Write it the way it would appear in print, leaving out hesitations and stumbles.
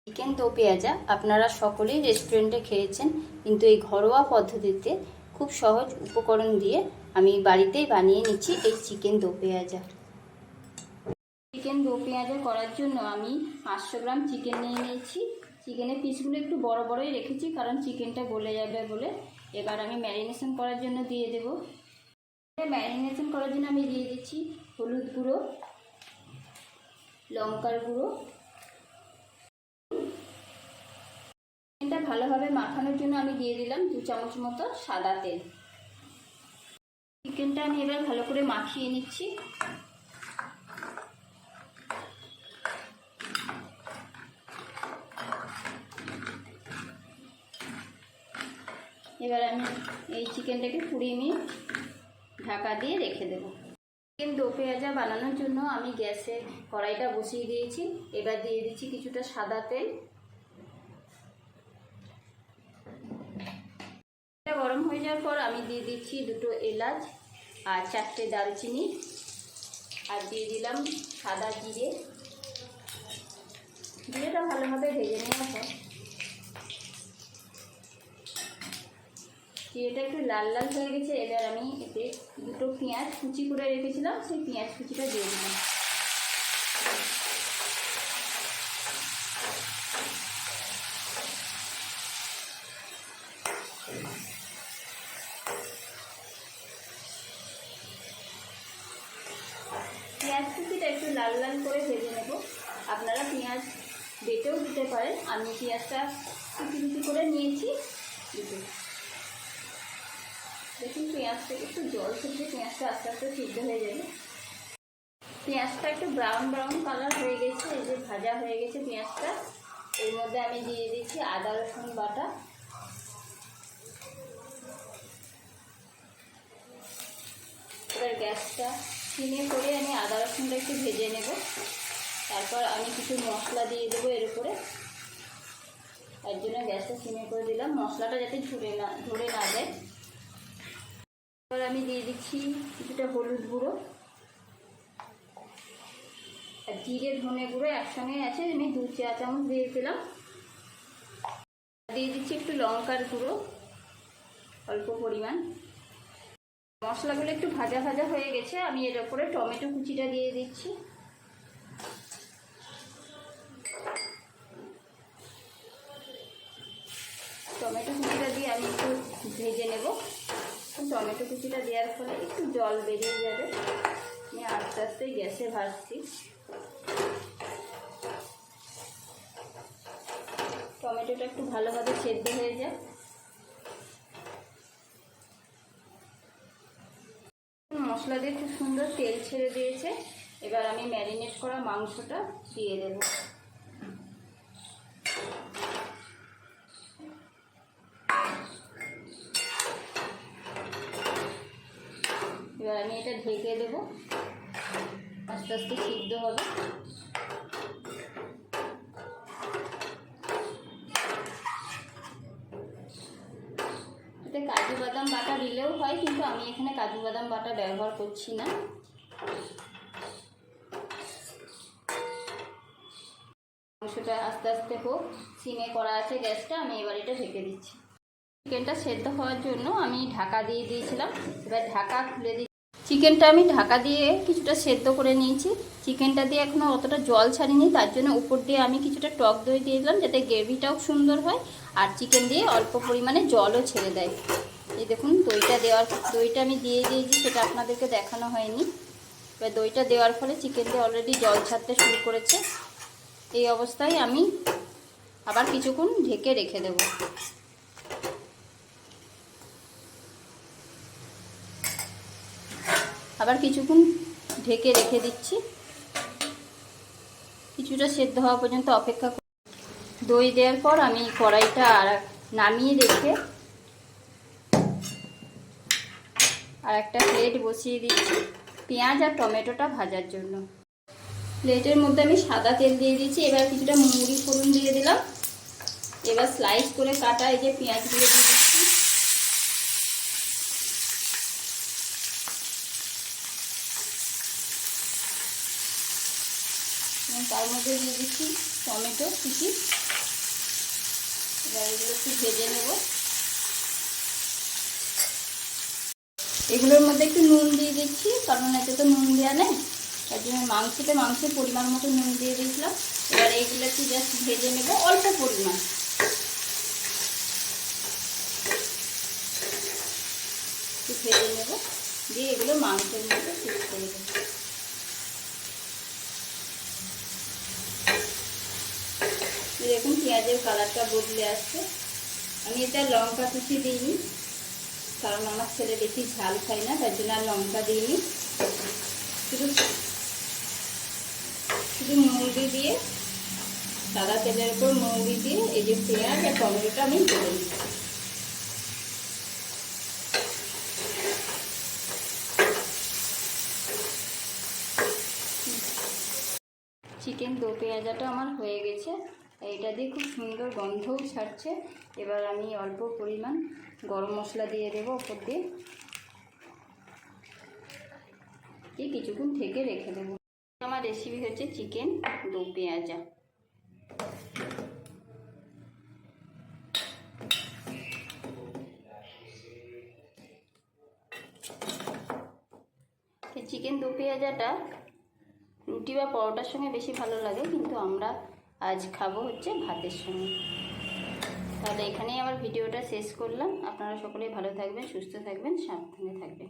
Chicken দো পেঁয়াজা আপনারা সকলেই রেস্টুরেন্টে খেয়েছেন, কিন্তু এই ঘরোয়া পদ্ধতিতে খুব সহজ উপকরণ দিয়ে আমি বাড়িতেই বানিয়ে নিচ্ছি এই চিকেন দো পেঁয়াজা। চিকেন দো পেঁয়াজা করার জন্য আমি 500 গ্রাম চিকেন নিয়ে নিয়েছি। চিকেনের পিসগুলো একটু বড় বড়ই রেখেছি কারণ চিকেনটা গলে যাবে বলে। এবার আমি ম্যারিনেশন করার জন্য দিয়ে দেব। ম্যারিনেশন করার জন্য আমি দিয়ে দিচ্ছি হলুদ গুঁড়ো, লঙ্কার গুঁড়ো। চিকেনটা ভালোভাবে মাখানোর জন্য আমি দিয়ে দিলাম 2 চামচ মতো সাদা তেল। চিকেনটা আমি এবার ভালো করে মাখিয়ে নিচ্ছি। এবার আমি এই চিকেনটাকে 20 মিনিট ঢাকা দিয়ে রেখে দেব। চিকেন দো পেঁয়াজা বানানোর জন্য আমি গ্যাসে কড়াইটা বসিয়ে দিয়েছি। এবার দিয়ে দিচ্ছি কিছুটা সাদা তেল। গরম হয়ে যাওয়ার পর আমি দিয়ে দিচ্ছি 2 এলাচ আর 4টে দারচিনি, আর দিয়ে দিলাম সাদা জিরে। জিরেটা ভালোভাবে ভেজে নেওয়ার পর জিরেটা একটু লাল লাল হয়ে গেছে। এবার আমি এতে 2 পেঁয়াজ কুচি করে রেখেছিলাম, সেই পেঁয়াজ কুচিটা দিয়ে দিলাম। পেঁয়াজ কুচিটা একটু লাল লাল করে ভেজে নেব। আপনারা পেঁয়াজ বেটেও দিতে পারেন, আমি পেঁয়াজটা কুচি কুচি করে নিয়েছি। দেখুন পেঁয়াজটা একটু জল থেকে পেঁয়াজটা আস্তে আস্তে সিদ্ধ হয়ে যাবে। পেঁয়াজটা একটু ব্রাউন ব্রাউন কালার হয়ে গেছে, এই যে ভাজা হয়ে গেছে পেঁয়াজটা। এর মধ্যে আমি দিয়ে দিচ্ছি আদা রসুন বাটা। এবার গ্যাসটা সিমে করে আমি আদা রসুনটা একটু ভেজে নেব। তারপর আমি কিছু মশলা দিয়ে দেবো এর উপরে। তার জন্য গ্যাসটা সিমে করে দিলাম, মশলাটা যাতে ধরে না যায়। এবার আমি দিয়ে দিচ্ছি কিছুটা হলুদ গুঁড়ো আর জিরে ধনে গুঁড়ো একসঙ্গে আছে, আমি 2 চা চামচ দিয়ে দিলাম। দিয়ে দিচ্ছি একটু লঙ্কার গুঁড়ো অল্প পরিমাণ। মশলাগুলো একটু ভাজা ভাজা হয়ে গেছে, আমি এর উপরে টমেটো কুচিটা দিয়ে দিচ্ছি। টমেটো কুচিটা দিয়ে আমি একটু ভেজে নেব। টমেটো কুচিটা দেওয়ার ফলে একটু জল বেরিয়ে যাবে। আমি আস্তে আস্তে গ্যাসে ভাজছি। টমেটোটা একটু ভালোভাবে সেদ্ধ হয়ে যায়। মশলা দিয়ে খুব সুন্দর তেল ছেড়ে দিয়েছে। এবার আমি ম্যারিনেট করা মাংসটা দিয়ে দেব। এবার আমি এটা ঢেকে দেব, আস্তে আস্তে সিদ্ধ হবে। এতে কাজু বাদাম বাটা দিলেও হয়, কিন্তু আমি এখানে কাজু বাদাম বাটা ব্যবহার করছি না। মাংসটা আস্তে আস্তে হোক, সিমে করা আছে গ্যাসটা, আমি এবার এটা ঢেকে দিচ্ছি। চিকেনটা সেদ্ধ হওয়ার জন্য আমি ঢাকা দিয়ে দিয়েছিলাম, এবার ঢাকা খুলে দিচ্ছি। চিকেনটা আমি ঢাকা দিয়ে কিছুটা সেদ্ধ করে নিয়েছি। চিকেনটা দিয়ে এখনও অতটা জল ছাড়িনি, তার জন্য উপর দিয়ে আমি কিছুটা টক দই দিয়ে দিলাম যাতে গ্রেভিটাও সুন্দর হয় আর চিকেন দিয়ে অল্প পরিমাণে জলও ছেড়ে দেয়। এই দেখুন দইটা আমি দিয়ে দিয়েছি, সেটা আপনাদেরকে দেখানো হয়নি। এবার দইটা দেওয়ার ফলে চিকেন দিয়ে অলরেডি জল ছাড়তে শুরু করেছে। এই অবস্থায় আমি আবার কিছুক্ষণ ঢেকে রেখে দেব। আবার কিছুক্ষণ ঢেকে রেখে দিচ্ছি, কিছুটা সেদ্ধ হওয়া পর্যন্ত অপেক্ষা করি। দই দেওয়ার পর আমি কড়াইটা নামিয়ে রেখে আর একটা প্লেট বসিয়ে দিচ্ছি পেঁয়াজ আর টমেটোটা ভাজার জন্য। প্লেটের মধ্যে আমি সাদা তেল দিয়ে দিচ্ছি। এবার কিছুটা মুড়ি ফোড়ন দিয়ে দিলাম। এবার স্লাইস করে কাটা এই যে পেঁয়াজগুলো দিয়ে দিচ্ছি। তার মধ্যে দিয়ে দিচ্ছি টমেটো কুচি। এবার এগুলো একটু ভেজে নেব। এগুলোর মধ্যে একটু নুন দিয়ে দিচ্ছি, কারণ এতে তো নুন দেওয়া নেই, তার জন্য মাংসের পরিমাণ মতো নুন দিয়ে দিয়েছিলাম। এবার এইগুলো একটু জাস্ট ভেজে নেব অল্প পরিমাণ। একটু ভেজে নেব, দিয়ে এগুলো মাংসের মধ্যে মিক্স করে দেবো। দেখুন পেঁয়াজের কালারটা বদলে আসছে। আমি এটা লঙ্কা কুচি দিইনি, কারণ আমার ছেলে বেশি ঝাল খায় না, তার জন্য আর লঙ্কা দিইনি। শুধু মৌরি দিয়ে, সাদা তেলের উপর মৌরি দিয়ে এই যে পেঁয়াজ আর টমেটোটা আমি ভেজে নিই। চিকেন দো পেঁয়াজাটা আমার হয়ে গেছে, এইটা দিয়ে খুব সুন্দর গন্ধও ছাড়ছে। এবার আমি অল্প পরিমাণ গরম মশলা দিয়ে দেবো ওপর দিয়ে, কিছুক্ষণ থেকে রেখে দেবো। আমার রেসিপি হচ্ছে চিকেন দো পেঁয়াজা। চিকেন দো পেঁয়াজাটা রুটি বা পরোটার সঙ্গে বেশি ভালো লাগে, কিন্তু আমরা আজ খাবো হচ্ছে ভাতের সঙ্গে। তাহলে এখানেই আমার ভিডিওটা শেষ করলাম। আপনারা সকলেই ভালো থাকবেন, সুস্থ থাকবেন, সাবধানে থাকবেন।